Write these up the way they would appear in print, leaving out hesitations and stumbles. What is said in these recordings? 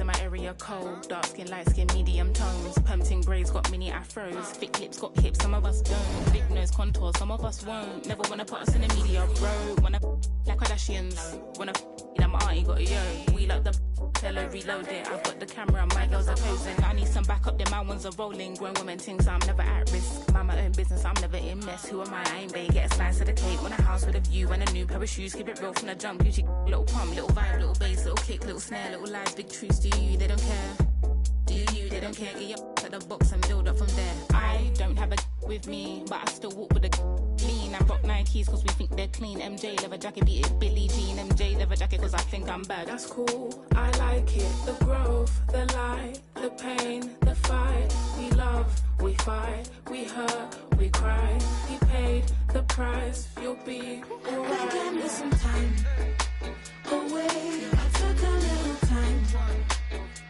in my area cold. Dark skin, light skin, medium tones. Permting braids got mini afros. Thick lips got hips, some of us don't. Big nose contour, some of us won't. Never wanna put us in the media, bro. Wanna like Kardashians. Wanna that my auntie got a yo. We like the tell her reload it. I've got the camera, my girls are posing. I need some backup, then my ones are rolling. Grown women things, I'm never at risk. Mind my own business, I'm never in mess. Who am I ain't bae. Get a slice of the cake. Want a house with a view and a new pair of shoes. Keep it real from the jump. Gucci, little pump, little vibe, little bass, little kick, little snare, little lies, big truths. Do you? They don't care. Do you? They don't care. Get your at the box and build up from there. I don't have a with me, but I still walk with a lean and rock Nikes cause we think they're clean. MJ leather jacket, beat it Billie Jean. MJ leather jacket cause I think I'm bad. That's cool, I like it. The growth, the light, the pain, the fight. We love, we fight, we hurt, we cry. He paid the price, you'll be alright. I gave me some time away. I took a little time.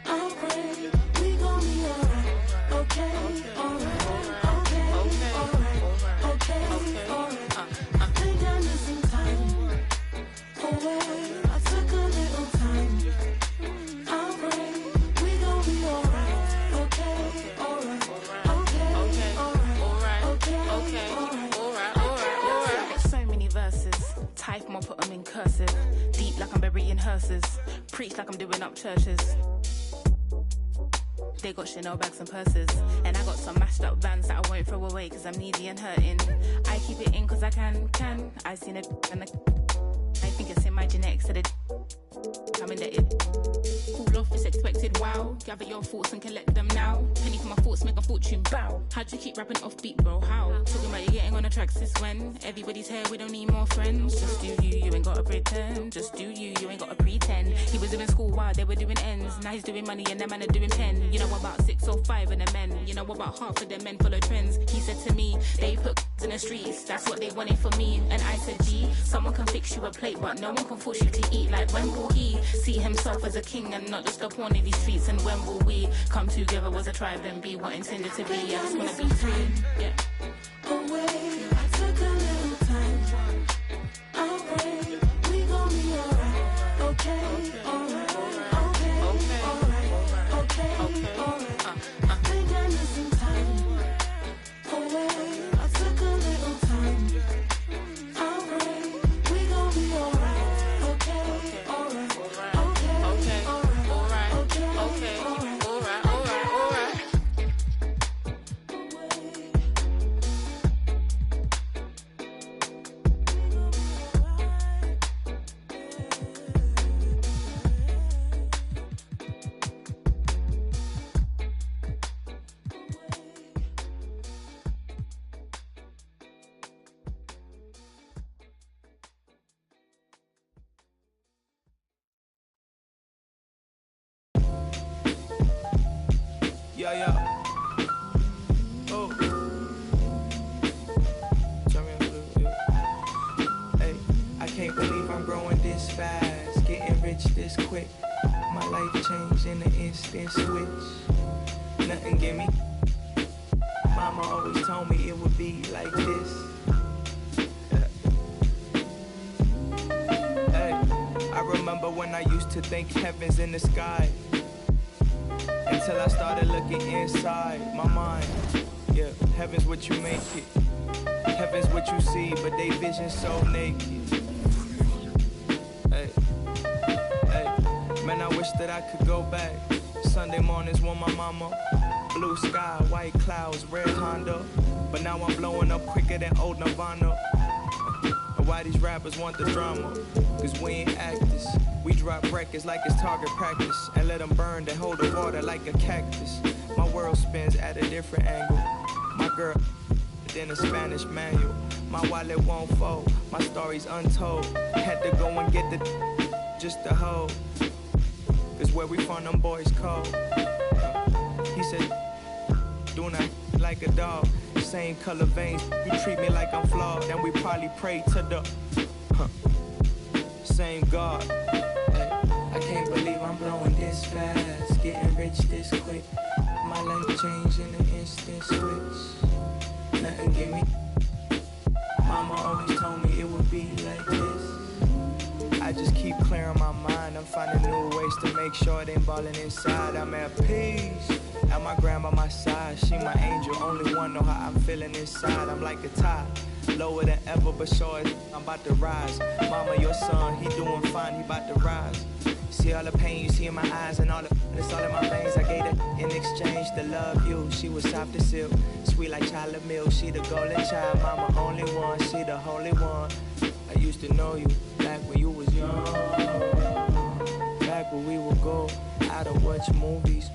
I'll pray, we gon' be alright. Okay, alright. Okay, alright. Okay, alright. I gave me some time away. I took a little time. I'll pray, we gon' be alright. Okay, alright. Okay, alright. Okay, alright. I've got so many verses. Type more, put them in cursive. Deep like I'm burying hearses. Preach like I'm doing up churches. They got Chanel bags and purses. And I got some mashed up vans that I won't throw away cause I'm needy and hurting. I keep it in cause I can. I seen it and I think it's in my genetics that it coming that it fall off is expected. Wow, gather your thoughts and collect them now. Penny for my thoughts, make a fortune. Bow. How'd you keep rapping off beat, bro? How? Talking about you getting on the track since when? Everybody's here, we don't need more friends. Just do you, you ain't gotta pretend. Just do you, you ain't gotta pretend. He was doing school while they were doing ends. Now he's doing money and them men are doing pen. You know about 6 or 5 of the men. You know about half of the men follow trends. He said to me, they put in the streets. That's what they wanted for me. And I said, gee, someone can fix you a plate, but no one can force you to eat. Like when will he see himself as a king and not just a pawn in these streets? And when will we come together as a tribe and be what intended to be? I just wanna be free. Yeah. Away, I took a little time. I'll pray, we gon' be alright. Okay, alright. Okay, alright. Okay, alright. Think I need some time. Away, I took a little time. I'll pray, we gon' be alright. Okay, alright. Okay, alright. Okay, alright. Yeah. Oh. Turn me up a little bit. Hey, I can't believe I'm growing this fast, getting rich this quick. My life changed in an instant switch. Nothing give me. Mama always told me it would be like this. Hey, I remember when I used to think heaven's in the sky. Until I started looking inside my mind. Yeah, heaven's what you make it. Heaven's what you see, but they vision so naked. Hey, man, I wish that I could go back. Sunday mornings when my mama, blue sky, white clouds, red Honda. But now I'm blowing up quicker than old Nirvana. Why these rappers want the drama? Cause we ain't actors. We drop records like it's target practice and let them burn to hold the water like a cactus. My world spins at a different angle. My girl, then a Spanish manual. My wallet won't fold, my story's untold. Had to go and get the just to hold. Cause where we from, them boys cold. He said, do not like a dog. Same color veins, you treat me like I'm flawed. Then we probably pray to the same God. Hey, I can't believe I'm blowing this fast, getting rich this quick. My life changed in an instant switch. Nothing give me. Mama always told me it would be like this. I just keep clearing my mind. I'm finding new ways to make make sure it ain't balling inside. I'm at peace. At my grandma my side, she my angel. Only one know how I'm feeling inside. I'm like a tide, lower than ever, but sure as I'm about to rise. Mama, your son, he doing fine, he about to rise. See all the pain you see in my eyes and all the it's all in my veins. I gave it in exchange to love you. She was soft as silk, sweet like chocolate milk. She the golden child, mama only one. She the holy one. I used to know you back when you was young, back when we would go out and watch movies.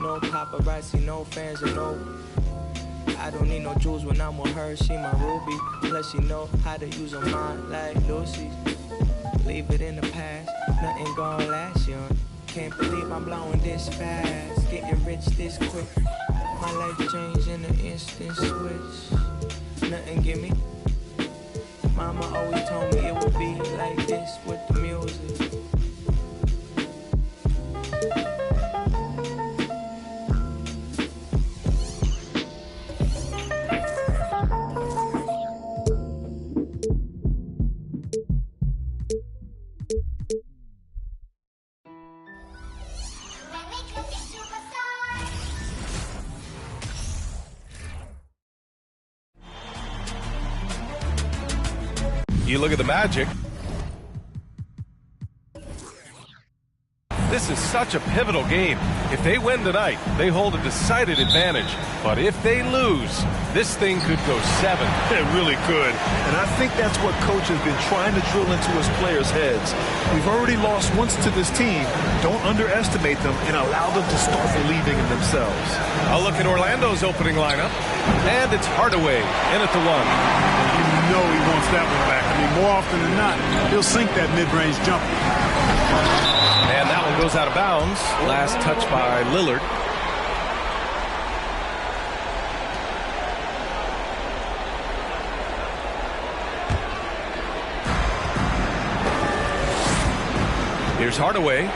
No paparazzi, no fans, and no. I don't need no jewels when I'm with her. She my ruby. Plus she know how to use her mind like Lucy's. Leave it in the past. Nothing gonna last young. Can't believe I'm blowing this fast. Getting rich this quick. My life changed in an instant switch. Nothing give me. Mama always told me it would be like this with the music. You look at the Magic. This is such a pivotal game. If they win tonight, they hold a decided advantage. But if they lose, this thing could go 7. It really could. And I think that's what Coach has been trying to drill into his players' heads. We've already lost once to this team. Don't underestimate them and allow them to start believing in themselves. I'll look at Orlando's opening lineup. And it's Hardaway in at the 1. You know he wants that one back. I mean, more often than not, he'll sink that mid-range jumper. And that one goes out of bounds. Last touch by Lillard. Here's Hardaway.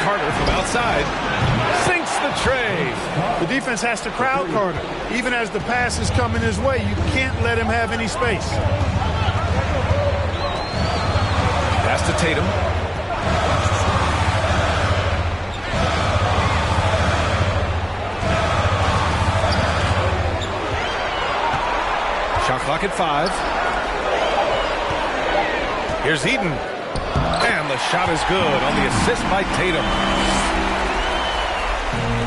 Carter from outside. Sinks the tray. The defense has to crowd Carter. Even as the pass is coming his way, you can't let him have any space. Pass to Tatum. Shot clock at 5. Here's Eden. And the shot is good on the assist by Tatum.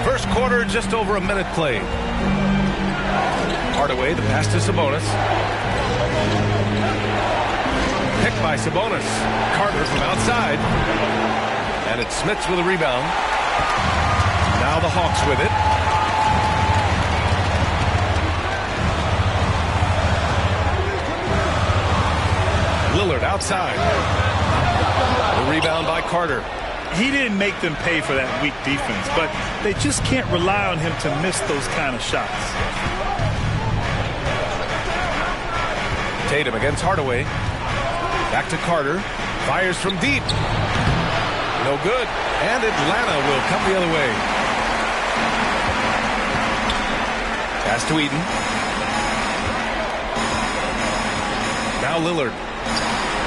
First quarter, just over a minute played. Hardaway, the pass to Sabonis. Picked by Sabonis. Carter from outside. And it's Smits with a rebound. Now the Hawks with it. Lillard outside. The rebound by Carter. He didn't make them pay for that weak defense, but they just can't rely on him to miss those kind of shots. Tatum against Hardaway. Back to Carter. Fires from deep. No good. And Atlanta will come the other way. Pass to Eden. Now Lillard.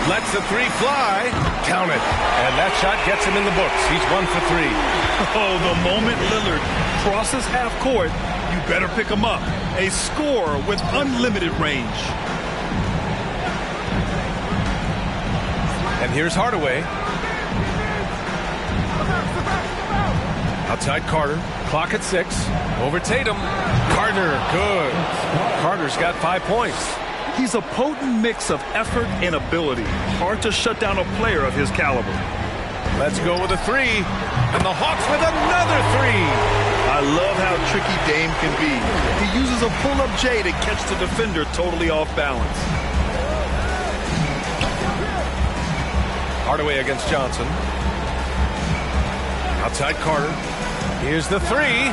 Lets the 3 fly. Count it. And that shot gets him in the books. He's 1 for 3. Oh, the moment Lillard crosses half court, you better pick him up. A scorer with unlimited range. And here's Hardaway. Outside Carter. Clock at 6. Over Tatum. Carter. Good. Carter's got 5 points. He's a potent mix of effort and ability. Hard to shut down a player of his caliber. Let's go with a 3. And the Hawks with another 3. I love how tricky Dame can be. He uses a pull-up J to catch the defender totally off balance. Hardaway against Johnson. Outside Carter. Here's the 3.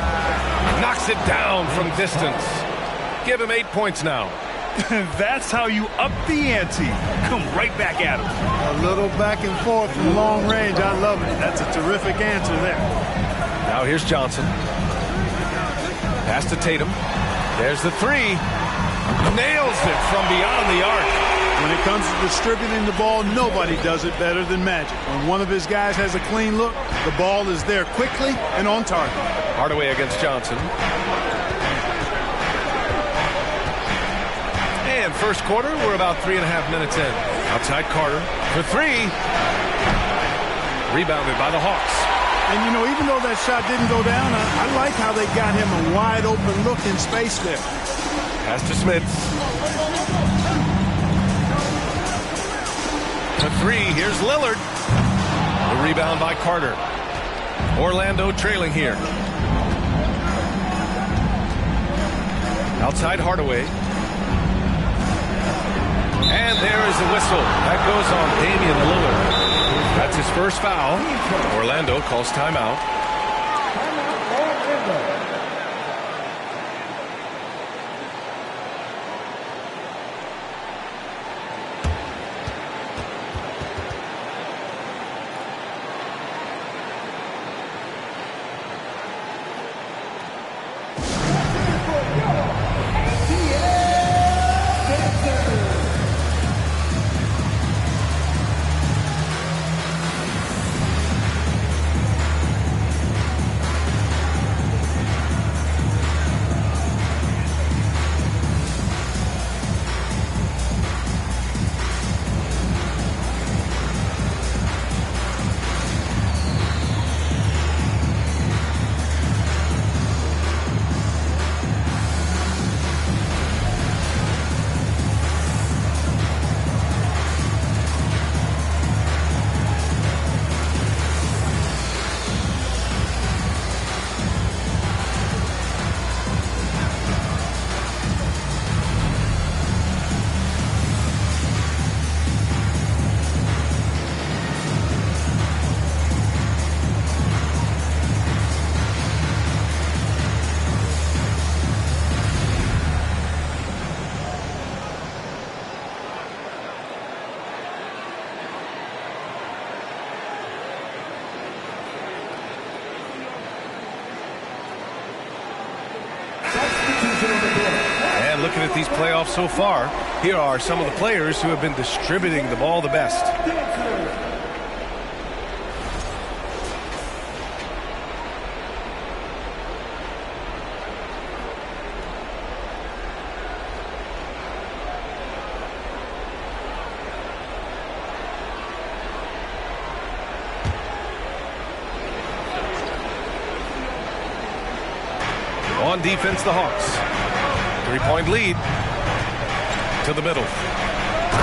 Knocks it down from distance. Give him 8 points now. That's how you up the ante. Come right back at him. A little back and forth from long range. I love it. That's a terrific answer there. Now here's Johnson. Pass to Tatum. There's the 3. Nails it from beyond the arc. When it comes to distributing the ball, nobody does it better than Magic. When one of his guys has a clean look, the ball is there quickly and on target. Hardaway against Johnson. And first quarter, we're about 3.5 minutes in. Outside Carter for three. Rebounded by the Hawks. And, you know, even though that shot didn't go down, I like how they got him a wide open look in space there. Pass to Smith. To three, here's Lillard. The rebound by Carter. Orlando trailing here. Outside Hardaway. And there is the whistle. That goes on Damian Lillard. That's his first foul. Orlando calls timeout. And looking at these playoffs so far, here are some of the players who have been distributing the ball the best. On defense, the Hawks. 3-point lead to the middle.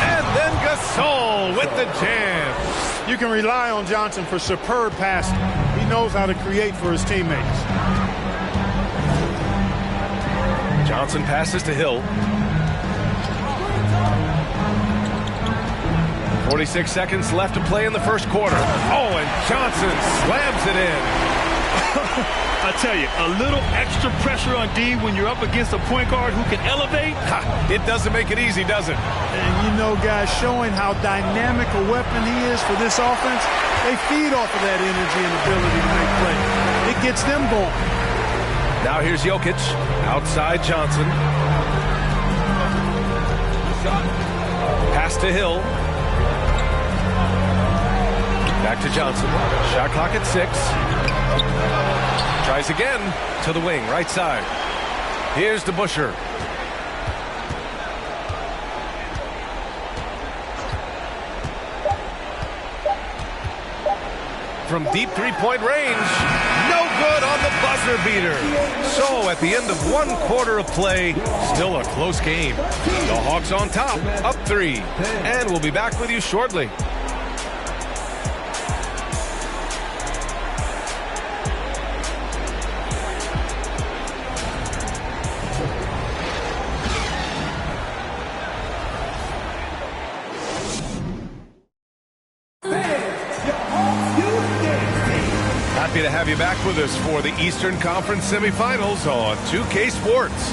And then Gasol with the jam. You can rely on Johnson for superb passing. He knows how to create for his teammates. Johnson passes to Hill. 46 seconds left to play in the first quarter. Oh, and Johnson slams it in. I tell you, a little extra pressure on D when you're up against a point guard who can elevate. It doesn't make it easy, does it? And you know, guys, showing how dynamic a weapon he is for this offense, they feed off of that energy and ability to make plays. It gets them going. Now here's Jokic, outside Johnson. Pass to Hill. Back to Johnson. Shot clock at 6. Tries again to the wing, right side. Here's to Busher. From deep three-point range, no good on the buzzer beater. So at the end of one quarter of play, still a close game. The Hawks on top, up 3. And we'll be back with you shortly. Happy to have you back with us for the Eastern Conference semifinals on 2K Sports.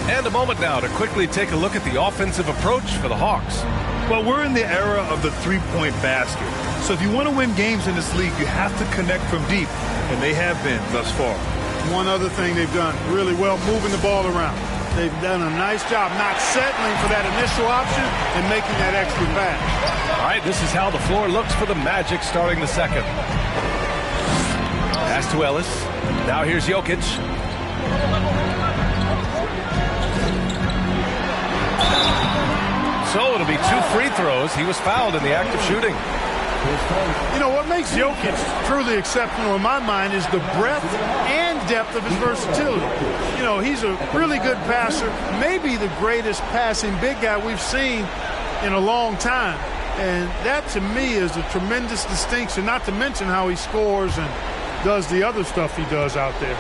And a moment now to quickly take a look at the offensive approach for the Hawks. Well, we're in the era of the three-point basket. So if you want to win games in this league, you have to connect from deep. And they have been thus far. One other thing they've done really well, moving the ball around. they've done a nice job not settling for that initial option and making that extra pass. All right, this is how the floor looks for the Magic starting the second. Pass to Ellis. Now here's Jokic. So it'll be 2 free throws. He was fouled in the act of shooting. You know, what makes Jokic truly exceptional in my mind is the breadth and depth of his versatility. You know, he's a really good passer, maybe the greatest passing big guy we've seen in a long time. And that, to me, is a tremendous distinction, not to mention how he scores and does the other stuff he does out there.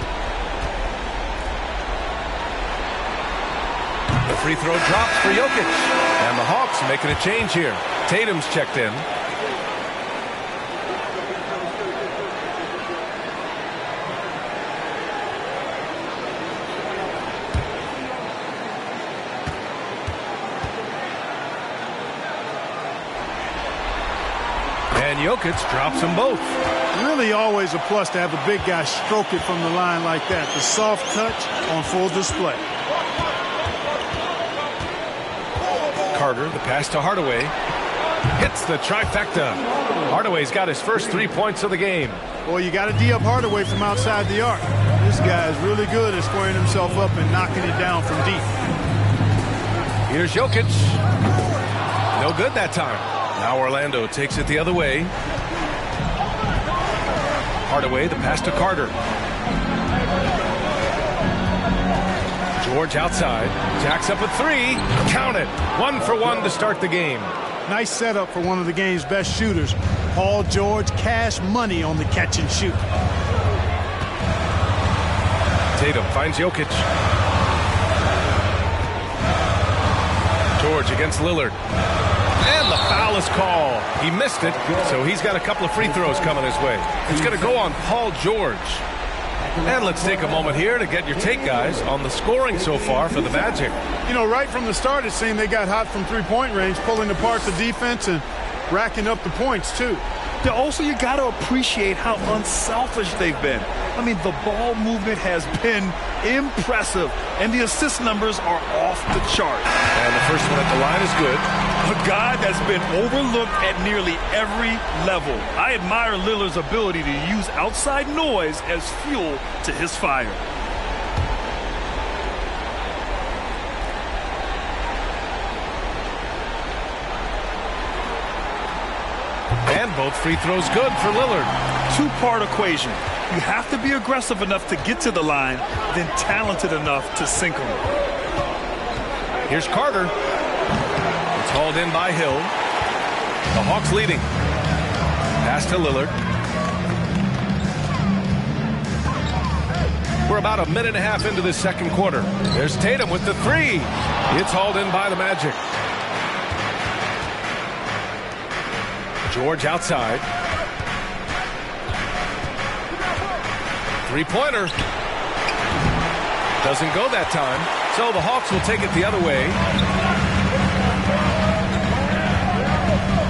The free throw drops for Jokic. And the Hawks making a change here. Tatum's checked in. And Jokic drops them both. Really always a plus to have a big guy stroke it from the line like that. The soft touch on full display. Carter, the pass to Hardaway. Hits the trifecta. Hardaway's got his first 3 points of the game. Well, you got to D up Hardaway from outside the arc. This guy is really good at squaring himself up and knocking it down from deep. Here's Jokic. No good that time. Now Orlando takes it the other way. Hardaway, the pass to Carter. George outside. Jacks up a 3. Count it. 1 for 1 to start the game. Nice setup for one of the game's best shooters. Paul George, cash money on the catch and shoot. Tatum finds Jokic. George against Lillard. And the foul is called. He missed it, so he's got a couple of free throws coming his way. It's going to go on Paul George. And let's take a moment here to get your take, guys, on the scoring so far for the Magic. You know, right from the start, it seemed they got hot from three-point range, pulling apart the defense and racking up the points, too. Also, you got to appreciate how unselfish they've been. I mean, the ball movement has been impressive, and the assist numbers are off the chart. And the first one at the line is good. A guy that's been overlooked at nearly every level. I admire Lillard's ability to use outside noise as fuel to his fire. And both free throws good for Lillard. Two-part equation. You have to be aggressive enough to get to the line, then talented enough to sink them. Here's Carter. It's hauled in by Hill. The Hawks leading. Pass to Lillard. We're about a minute and a half into this second quarter. There's Tatum with the 3. It's hauled in by the Magic. George outside. Three-pointer. Doesn't go that time. So the Hawks will take it the other way.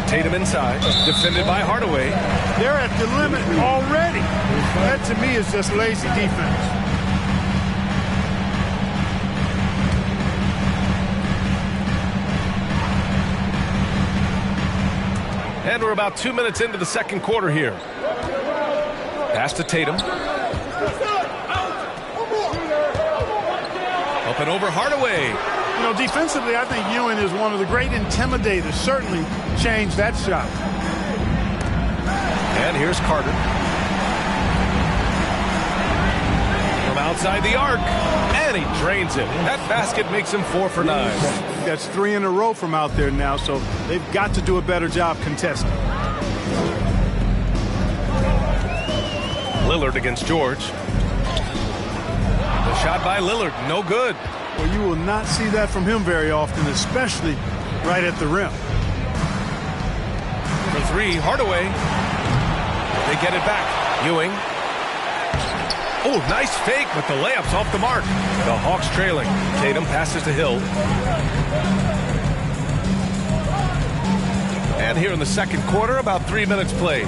Tatum inside. Defended by Hardaway. They're at the limit already. That, to me, is just lazy defense. And we're about 2 minutes into the second quarter here. Pass to Tatum. Up and over Hardaway. You know, defensively, I think Ewing is one of the great intimidators. Certainly changed that shot. And here's Carter. From outside the arc. And he drains it. That basket makes him 4 for 9. That's 3 in a row from out there now, so they've got to do a better job contesting. Lillard against George. The shot by Lillard, no good. Well, you will not see that from him very often, especially right at the rim. For 3, Hardaway. They get it back. Ewing. Oh, nice fake, but the layup's off the mark. The Hawks trailing. Tatum passes to Hill. And here in the second quarter, about 3 minutes played.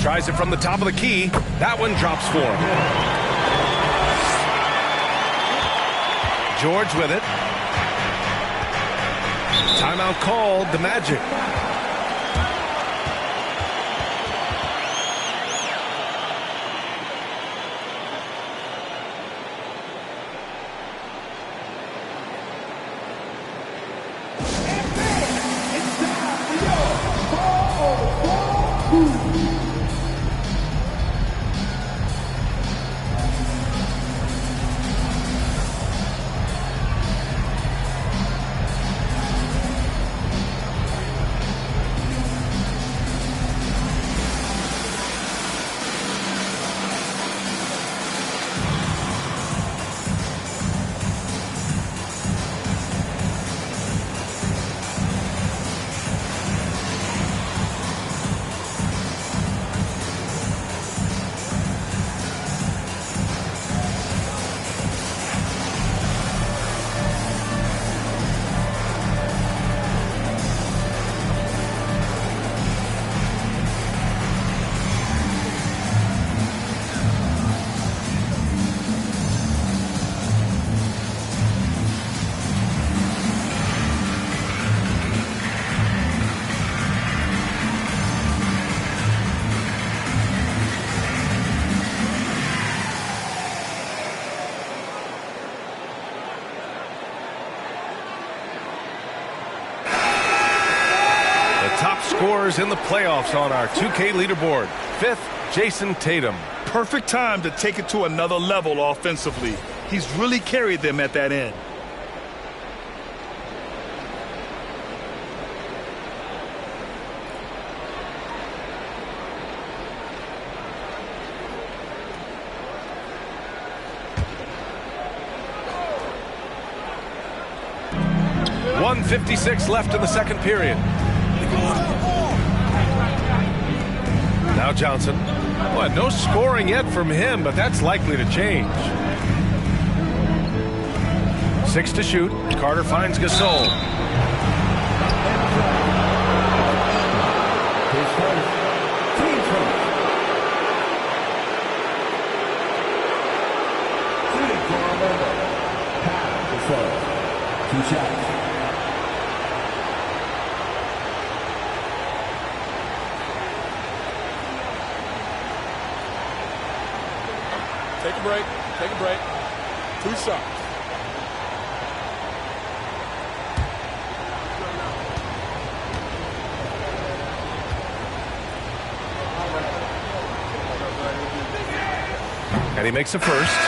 Tries it from the top of the key. That one drops for him. George with it. Timeout called, the Magic. Scorers in the playoffs on our 2K leaderboard. 5th, Jason Tatum. Perfect time to take it to another level offensively. He's really carried them at that end. .156 left in the second period. Now Johnson. Well, no scoring yet from him, but that's likely to change. 6 to shoot. Carter finds Gasol. Two shots. Take a break. Take a break. 2 shots. And he makes a first.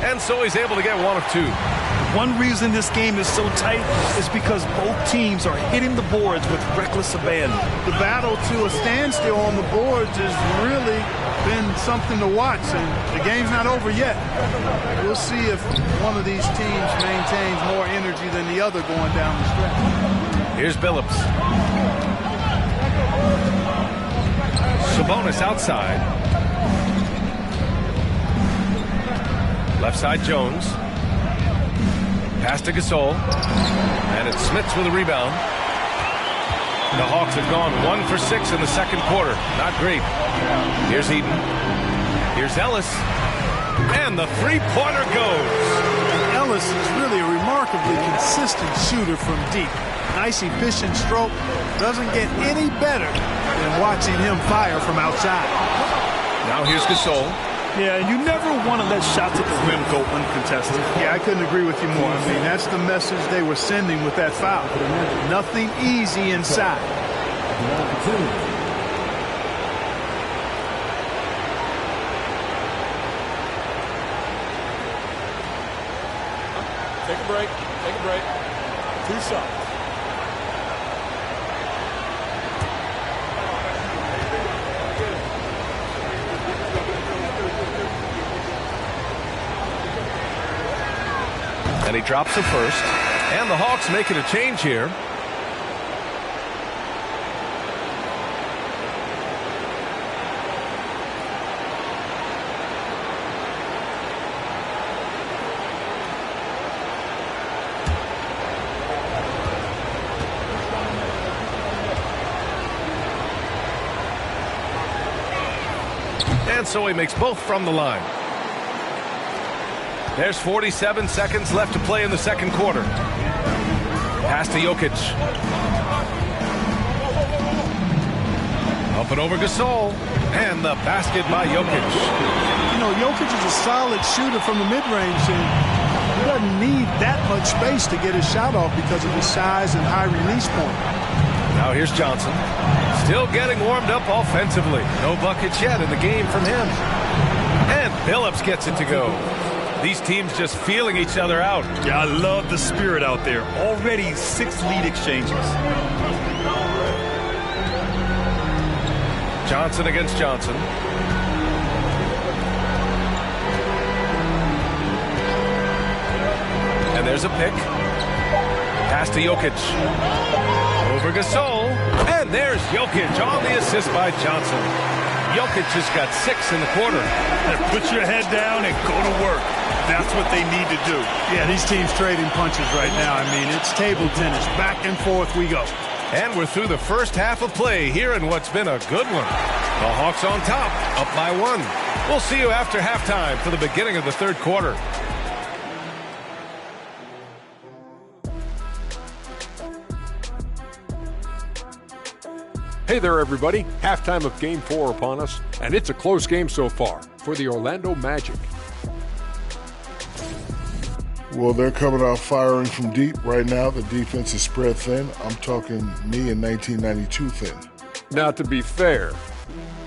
And so he's able to get 1 of 2. One reason this game is so tight is because both teams are hitting the boards with reckless abandon. The battle to a standstill on the boards has really been something to watch, and the game's not over yet. We'll see if one of these teams maintains more energy than the other going down the stretch. Here's Billups. Sabonis outside. Left side Jones. Pass to Gasol. And it's Smits with a rebound. The Hawks have gone 1 for 6 in the second quarter. Not great. Here's Eden. Here's Ellis. And the three-pointer goes. Ellis is really a remarkably consistent shooter from deep. Nice, efficient stroke. Doesn't get any better than watching him fire from outside. Now here's Gasol. Yeah, and you never want to let shots at the rim go uncontested. Yeah, I couldn't agree with you more. I mean, that's the message they were sending with that foul. Nothing easy inside. Take a break. Take a break. 2 shots. And he drops the first. And the Hawks making a change here. And so he makes both from the line. There's 47 seconds left to play in the second quarter. Pass to Jokic. Up and over Gasol. And the basket by Jokic. You know, Jokic is a solid shooter from the mid-range, and he doesn't need that much space to get his shot off because of his size and high release point. Now here's Johnson. Still getting warmed up offensively. No buckets yet in the game from him. And Billups gets it to go. These teams just feeling each other out. Yeah, I love the spirit out there. Already 6 lead exchanges. Johnson against Johnson. And there's a pick. Pass to Jokic. Over Gasol. And there's Jokic on the assist by Johnson. Jokic has got 6 in the quarter. And put your head down and go to work. That's what they need to do. Yeah, these teams trading punches right now. I mean, it's table tennis. Back and forth we go. And we're through the first half of play here in what's been a good one. The Hawks on top, up by 1. We'll see you after halftime for the beginning of the third quarter. Hey there, everybody. Halftime of Game 4 upon us, and it's a close game so far for the Orlando Magic. Well, they're coming out firing from deep right now. The defense is spread thin. I'm talking me in 1992 thin. Now, to be fair,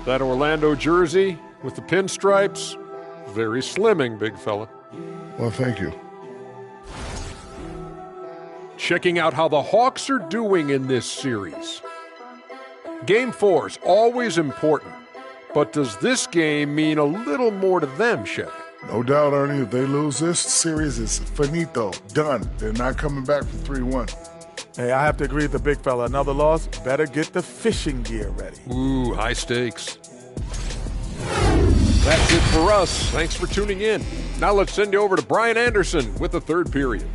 that Orlando jersey with the pinstripes, very slimming, big fella. Well, thank you. Checking out how the Hawks are doing in this series. Game 4 is always important, but does this game mean a little more to them, Shaq? No doubt, Ernie. If they lose this series, it's finito, done. They're not coming back from 3-1. Hey, I have to agree with the big fella. Another loss, better get the fishing gear ready. Ooh, high stakes. That's it for us. Thanks for tuning in. Now let's send you over to Brian Anderson with the third period.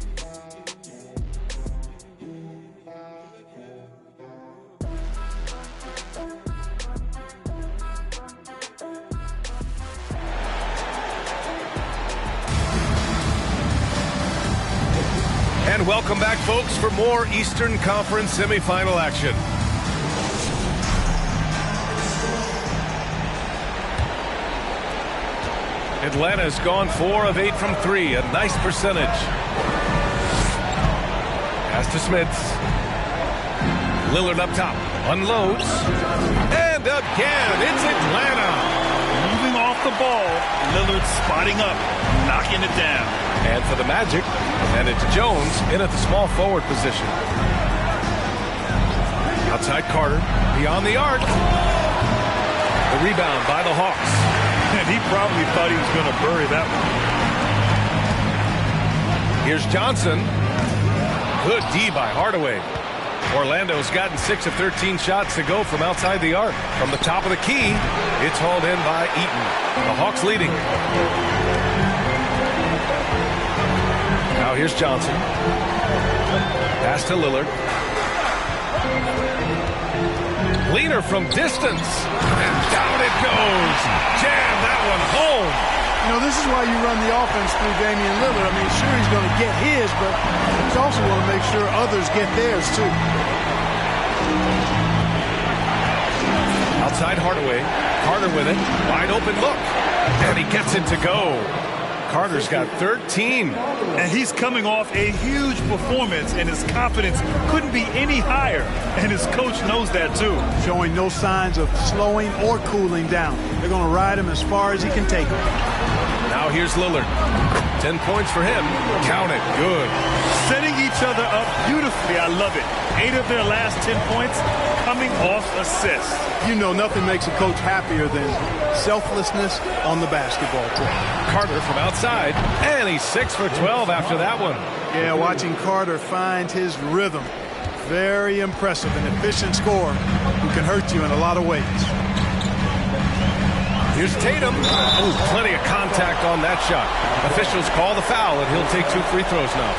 And welcome back, folks, for more Eastern Conference semifinal action. Atlanta's gone 4 of 8 from 3, a nice percentage. Pass to Smits. Lillard up top, unloads. And again, it's Atlanta. Moving off the ball, Lillard spotting up, knocking it down. And for the Magic, and it's Jones in at the small forward position. Outside Carter, beyond the arc. The rebound by the Hawks. And he probably thought he was going to bury that one. Here's Johnson. Good D by Hardaway. Orlando's gotten 6 of 13 shots to go from outside the arc. From the top of the key, it's hauled in by Eaton. The Hawks leading. Now here's Johnson. Pass to Lillard. Leaner from distance. And down it goes. Jam that one home. You know, this is why you run the offense through Damian Lillard. I mean, sure, he's going to get his, but he's also going to make sure others get theirs, too. Outside Hardaway. Carter with it. Wide open look. And he gets it to go. Carter's got 13. And he's coming off a huge performance, and his confidence couldn't be any higher. And his coach knows that, too. Showing no signs of slowing or cooling down. They're going to ride him as far as he can take him. Now here's Lillard. 10 points for him. Count it. Good. Setting each other up beautifully. I love it. 8 of their last 10 points coming off assists. You know, nothing makes a coach happier than selflessness on the basketball court. Carter from outside, and he's 6 for 12 after that one. Yeah, watching Carter find his rhythm. Very impressive, an efficient scorer who can hurt you in a lot of ways. Here's Tatum. Oh, plenty of contact on that shot. Officials call the foul, and he'll take 2 free throws now.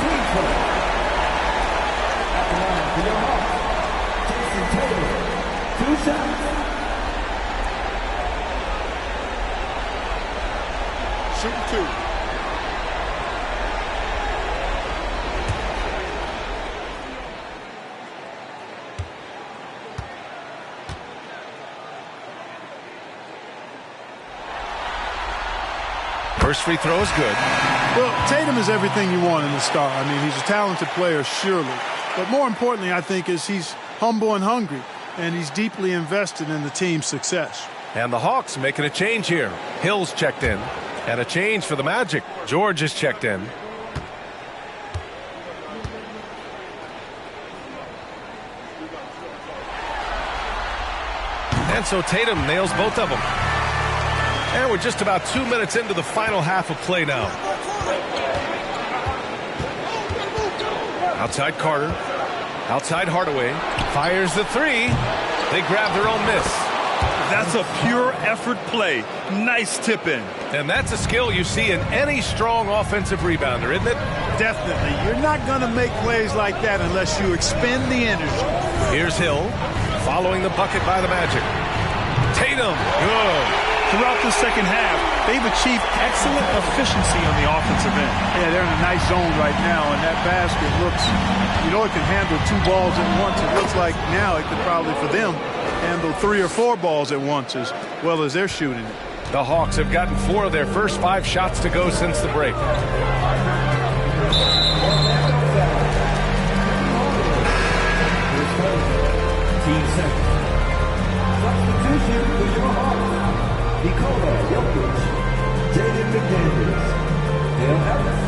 shooting 2. First free throw is good. Well, Tatum is everything you want in a star. I mean, he's a talented player, surely. But more importantly, I think, is he's humble and hungry, and he's deeply invested in the team's success. And the Hawks making a change here. Hill's checked in. And a change for the Magic. George is checked in. And so Tatum nails both of them. And we're just about 2 minutes into the final half of play now. Outside Carter. Outside Hardaway. Fires the three. They grab their own miss. That's a pure effort play. Nice tip in. And that's a skill you see in any strong offensive rebounder, isn't it? Definitely. You're not going to make plays like that unless you expend the energy. Here's Hill, following the bucket by the Magic. Tatum, good. Throughout the second half, they've achieved excellent efficiency on the offensive end. Yeah, they're in a nice zone right now, and that basket looks, it can handle 2 balls at once. It looks like now it could probably, for them, handle 3 or 4 balls at once as well as they're shooting it. The Hawks have gotten 4 of their first 5 shots to go since the break. Substitution for your Hawks. Nikola Jokic, Jaden McDaniels, Dale Ellis.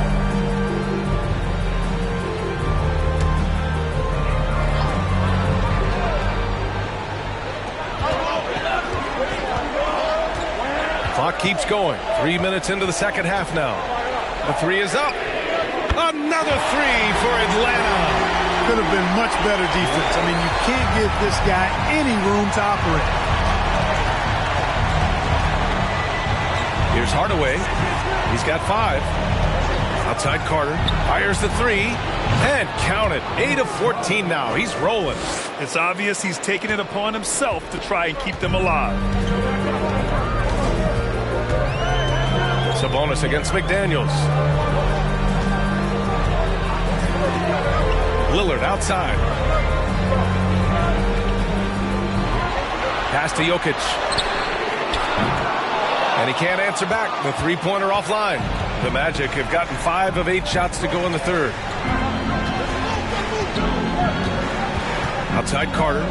Clock keeps going. 3 minutes into the second half now. The three is up. Another three for Atlanta. Could have been much better defense. I mean, you can't give this guy any room to operate. Here's Hardaway. He's got 5. Outside Carter. Fires the three. And count it. 8 of 14 now. He's rolling. It's obvious he's taking it upon himself to try and keep them alive. Sabonis against McDaniels. Lillard outside. Pass to Jokic. And he can't answer back. The three-pointer offline. The Magic have gotten 5 of 8 shots to go in the third. Outside Carter.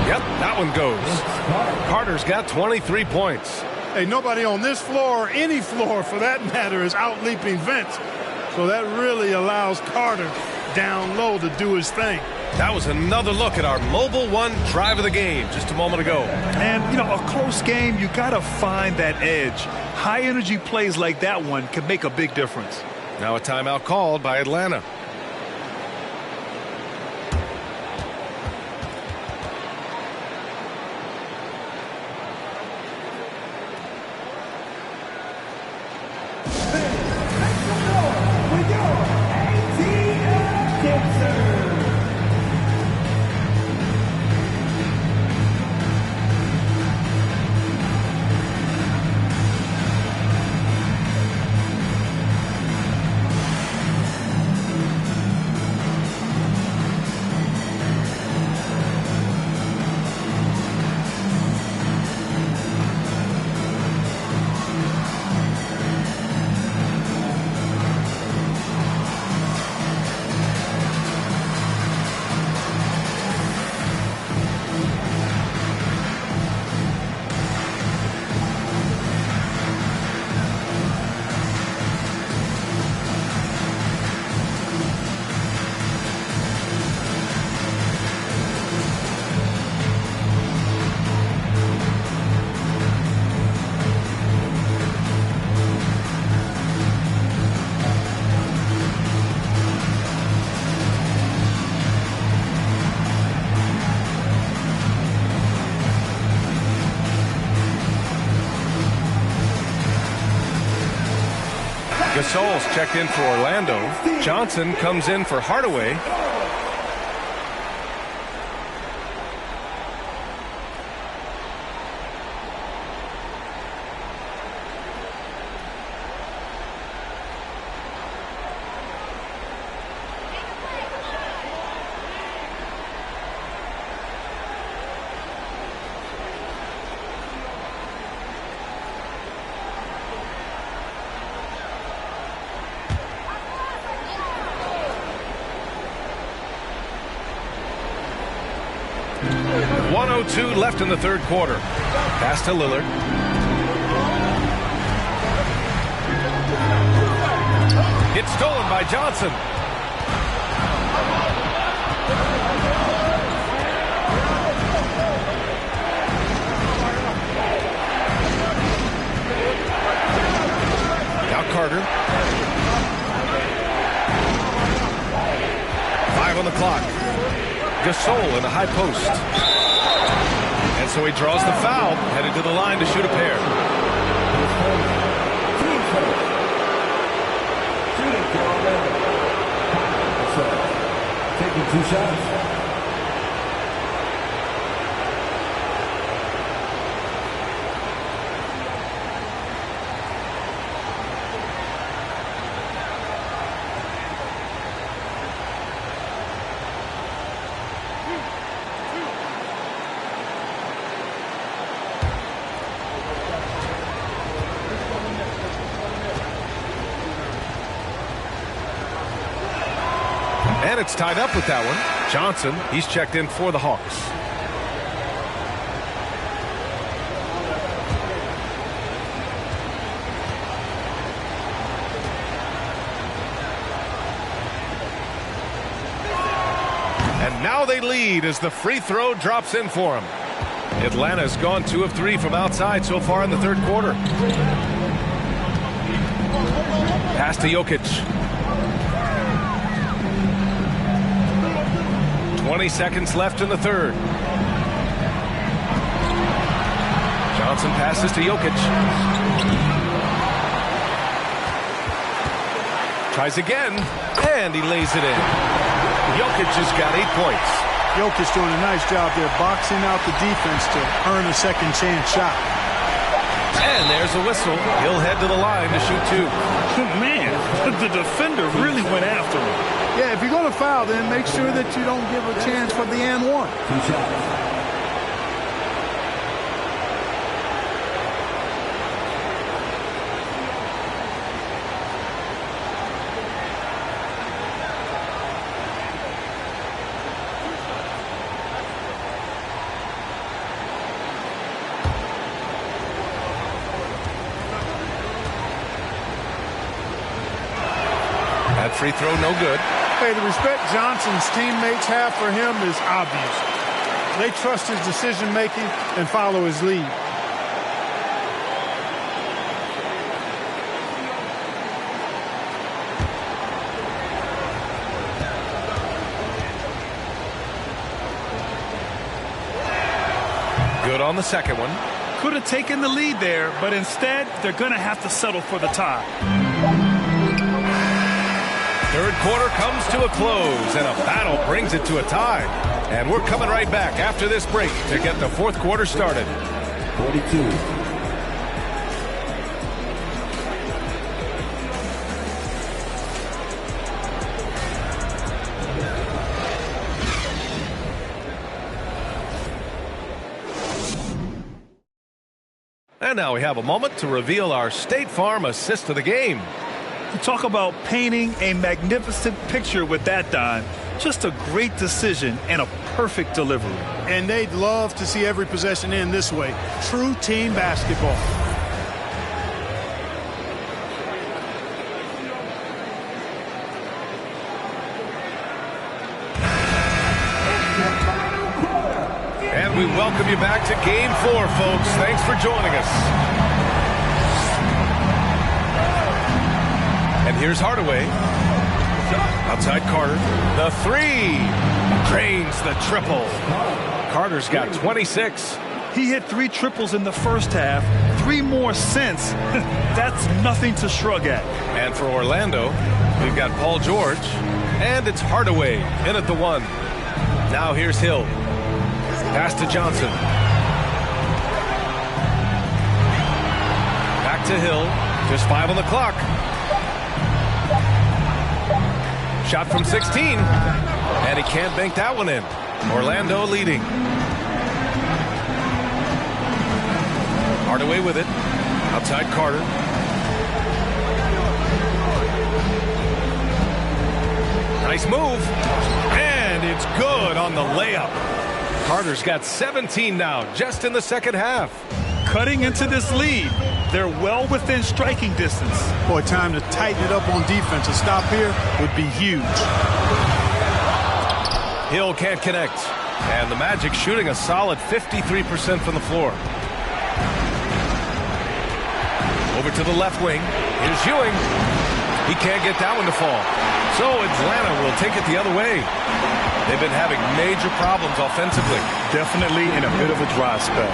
Yep, that one goes. Carter's got 23 points. Hey, nobody on this floor or any floor for that matter is out-leaping Vince. So that really allows Carter down low to do his thing. That was another look at our Mobile One drive of the game just a moment ago. And, a close game, you got to find that edge. High-energy plays like that one can make a big difference. Now a timeout called by Atlanta. Gasol's checked in for Orlando. Johnson comes in for Hardaway. 1:02 left in the third quarter. Pass to Lillard. It's stolen by Johnson. Now Carter. 5 on the clock. Gasol in the high post. And so he draws the foul, headed to the line to shoot a pair. Taking 2 shots. And it's tied up with that one. Johnson, he's checked in for the Hawks. And now they lead as the free throw drops in for them. Atlanta's gone 2 of 3 from outside so far in the third quarter. Pass to Jokic. 20 seconds left in the third. Johnson passes to Jokic. Tries again, and he lays it in. Jokic has got 8 points. Jokic doing a nice job there, boxing out the defense to earn a second chance shot. And there's a whistle. He'll head to the line to shoot 2. Man, the defender really went after him. Yeah, if you're going to foul, then make sure that you don't give a chance for the and one. 2 shots. That free throw no good. Hey, the respect Johnson's teammates have for him is obvious. They trust his decision-making and follow his lead. Good on the second one. Could have taken the lead there, but instead they're going to have to settle for the tie. Third quarter comes to a close, and a battle brings it to a tie. And we're coming right back after this break to get the fourth quarter started. 42. And now we have a moment to reveal our State Farm assist of the game. Talk about painting a magnificent picture with that dime. Just a great decision and a perfect delivery. And they'd love to see every possession end this way. True team basketball. And we welcome you back to Game 4, folks. Thanks for joining us. And here's Hardaway. Outside Carter. The 3. Drains the triple. Carter's got 26. He hit 3 triples in the first half. 3 more since. That's nothing to shrug at. And for Orlando, we've got Paul George. And it's Hardaway in at the 1. Now here's Hill. Pass to Johnson. Back to Hill. Just 5 on the clock. Shot from 16. And he can't bank that one in. Orlando leading. Hardaway with it. Outside Carter. Nice move. And it's good on the layup. Carter's got 17 now, just in the second half. Cutting into this lead. They're well within striking distance. Boy, time to tighten it up on defense. A stop here would be huge. Hill can't connect. And the Magic shooting a solid 53% from the floor. Over to the left wing. Here's Ewing. He can't get that one to fall. So Atlanta will take it the other way. They've been having major problems offensively. Definitely in a bit of a dry spell.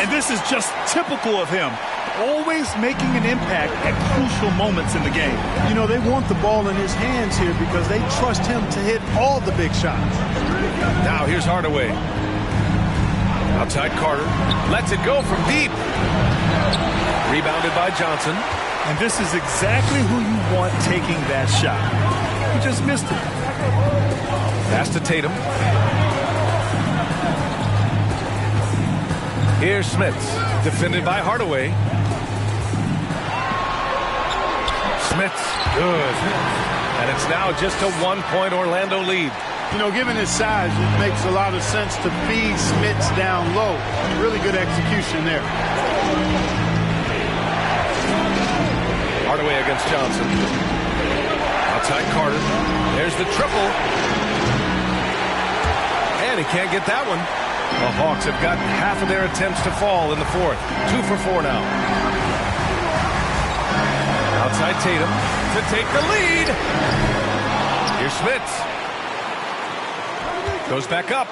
And this is just typical of him. Always making an impact at crucial moments in the game. You know, they want the ball in his hands here because they trust him to hit all the big shots. Now here's Hardaway. Outside Carter. Lets it go from deep. Rebounded by Johnson. And this is exactly who you want taking that shot. He just missed it. Pass to Tatum. Here's Smits. Defended by Hardaway. Smits. Good. And it's now just a 1-point Orlando lead. You know, given his size, it makes a lot of sense to feed Smits down low. Really good execution there. Hardaway against Johnson. Outside Carter. There's the triple. And he can't get that one. The Hawks have gotten half of their attempts to fall in the fourth. 2 for 4 now. Outside Tatum to take the lead. Here's Smits. Goes back up.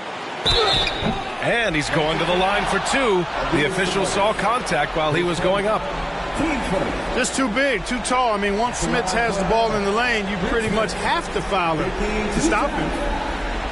And he's going to the line for 2. The official saw contact while he was going up. Just too big, too tall. I mean, once Smits has the ball in the lane, you pretty much have to foul him to stop him.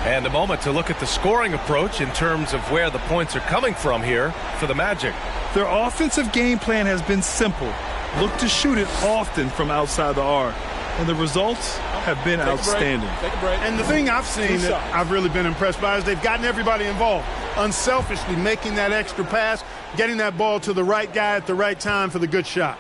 And a moment to look at the scoring approach in terms of where the points are coming from here for the Magic. Their offensive game plan has been simple. Look to shoot it often from outside the arc. And the results have been outstanding. Take a break. And the thing I've seen that I've really been impressed by is they've gotten everybody involved. Unselfishly making that extra pass, getting that ball to the right guy at the right time for the good shot.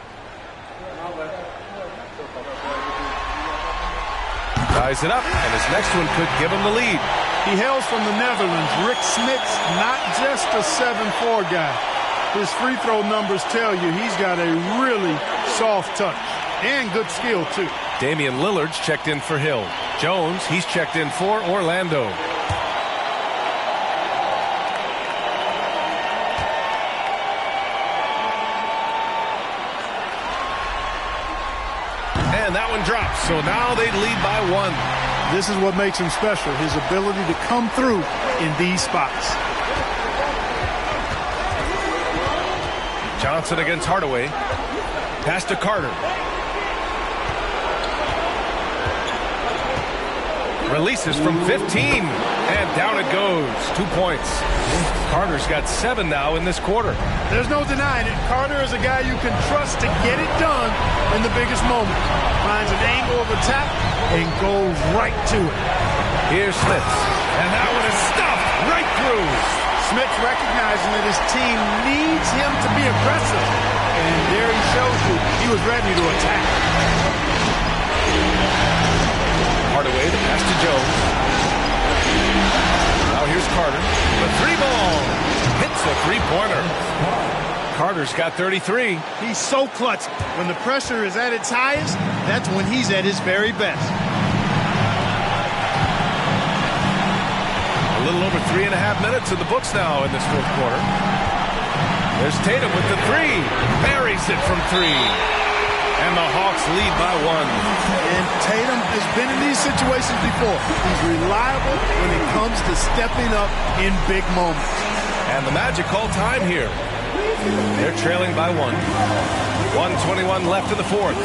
Ties it up, and his next one could give him the lead. He hails from the Netherlands. Rick Smits, not just a 7'4" guy. His free throw numbers tell you he's got a really soft touch and good skill, too. Damian Lillard's checked in for Hill. Jones, he's checked in for Orlando. And that one drops, so now they lead by 1. This is what makes him special, his ability to come through in these spots. Johnson against Hardaway. Pass to Carter. Releases from 15, and down it goes. 2 points. Carter's got 7 now in this quarter. There's no denying it. Carter is a guy you can trust to get it done in the biggest moment. Finds an angle of attack and goes right to it. Here's Smits, and that one is stuffed right through. Smits recognizing that his team needs him to be aggressive, and there he shows you he was ready to attack. Hardaway, the pass to Jones. Now here's Carter. The 3-ball. Hits a 3-pointer. Carter's got 33. He's so clutch. When the pressure is at its highest, that's when he's at his very best. A little over 3.5 minutes in the books now in this fourth quarter. There's Tatum with the 3. Buries it from 3. And the Hawks lead by 1. And Tatum has been in these situations before. He's reliable when it comes to stepping up in big moments. And the Magic call time here. They're trailing by 1. 1:21 left in the fourth.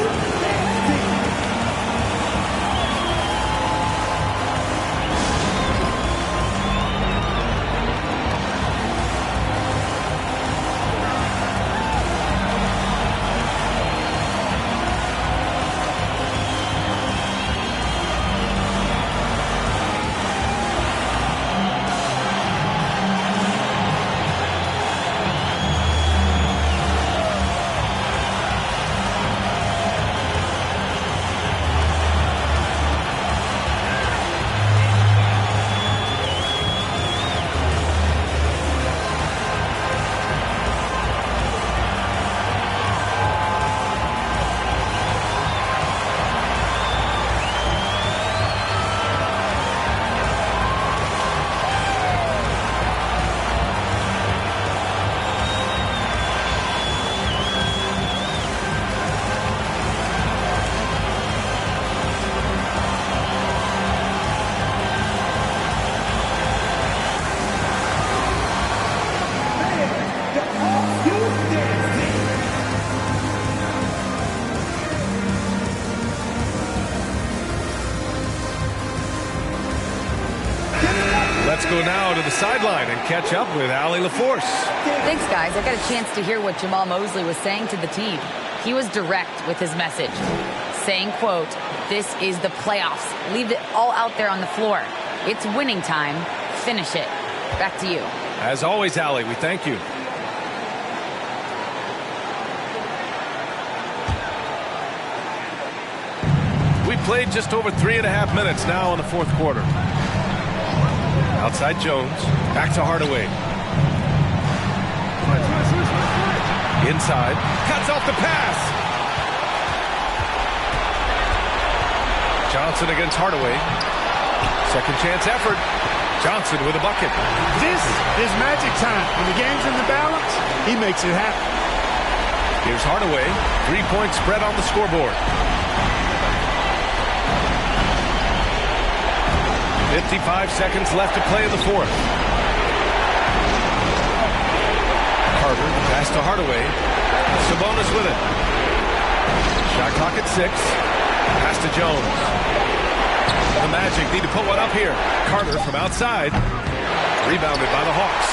Let's go now to the sideline and catch up with Allie LaForce. Thanks, guys. I got a chance to hear what Jamal Mosley was saying to the team. He was direct with his message, saying, quote, "This is the playoffs. Leave it all out there on the floor. It's winning time. Finish it." Back to you. As always, Allie, we thank you. We played just over 3.5 minutes now in the fourth quarter. Outside Jones, back to Hardaway. Inside, cuts off the pass. Johnson against Hardaway. Second chance effort. Johnson with a bucket. This is magic time. When the game's in the balance, he makes it happen. Here's Hardaway. 3-point spread on the scoreboard. 55 seconds left to play in the fourth. Carter, pass to Hardaway. Sabonis with it. Shot clock at 6. Pass to Jones. The Magic need to put one up here. Carter from outside. Rebounded by the Hawks.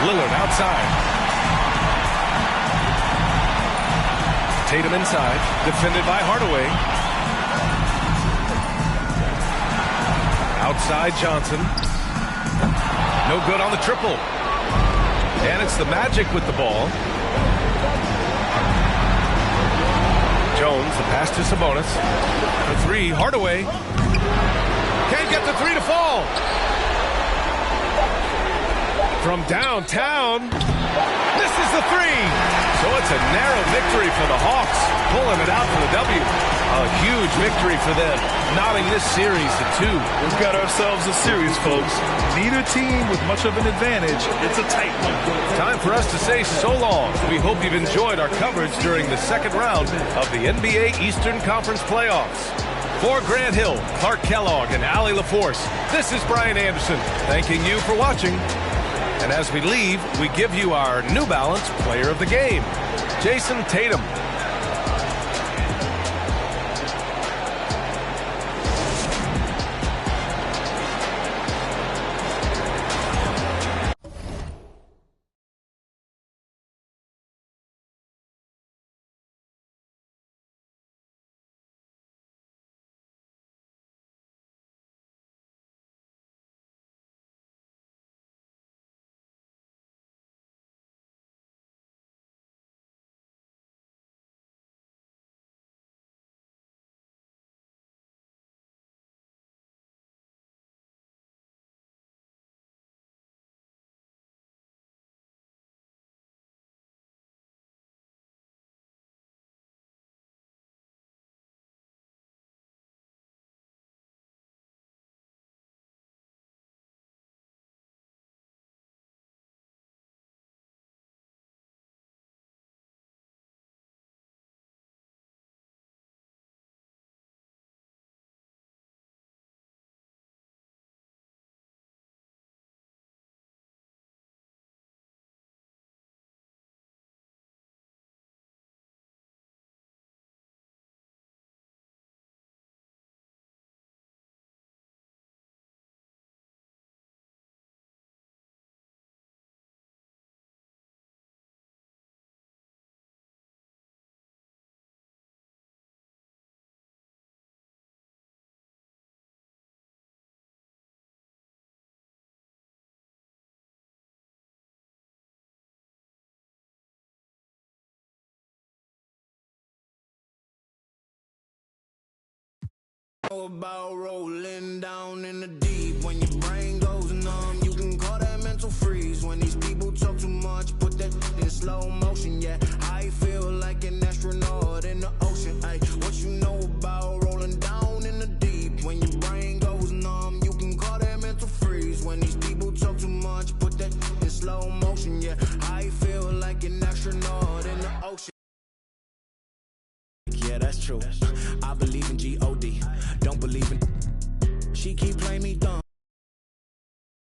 Lillard outside. Tatum inside. Defended by Hardaway. Outside Johnson. No good on the triple. And it's the Magic with the ball. Jones, the pass to Sabonis. The three, Hardaway. Can't get the three to fall. From downtown. Misses the three. So it's a narrow victory for the Hawks. Pulling it out for the W. A huge victory for them. Knotting this series to 2. We've got ourselves a series, folks. Neither team with much of an advantage. It's a tight one. Time for us to say so long. We hope you've enjoyed our coverage during the second round of the NBA Eastern Conference Playoffs. For Grant Hill, Clark Kellogg, and Allie LaForce, this is Brian Anderson, thanking you for watching. And as we leave, we give you our New Balance Player of the Game, Jason Tatum. About rolling down in the deep. When your brain goes numb, you can call that mental freeze. When these people talk too much, put that in slow motion. Yeah, I feel like an astronaut in the ocean. Ay, what you know about rolling down in the deep? When your brain goes numb, you can call that mental freeze. When these people talk too much, put that in slow motion. Yeah, I feel like an astronaut in the ocean. Yeah, that's true. I believe in G.O.D. Don't believe in. She keep playing me dumb.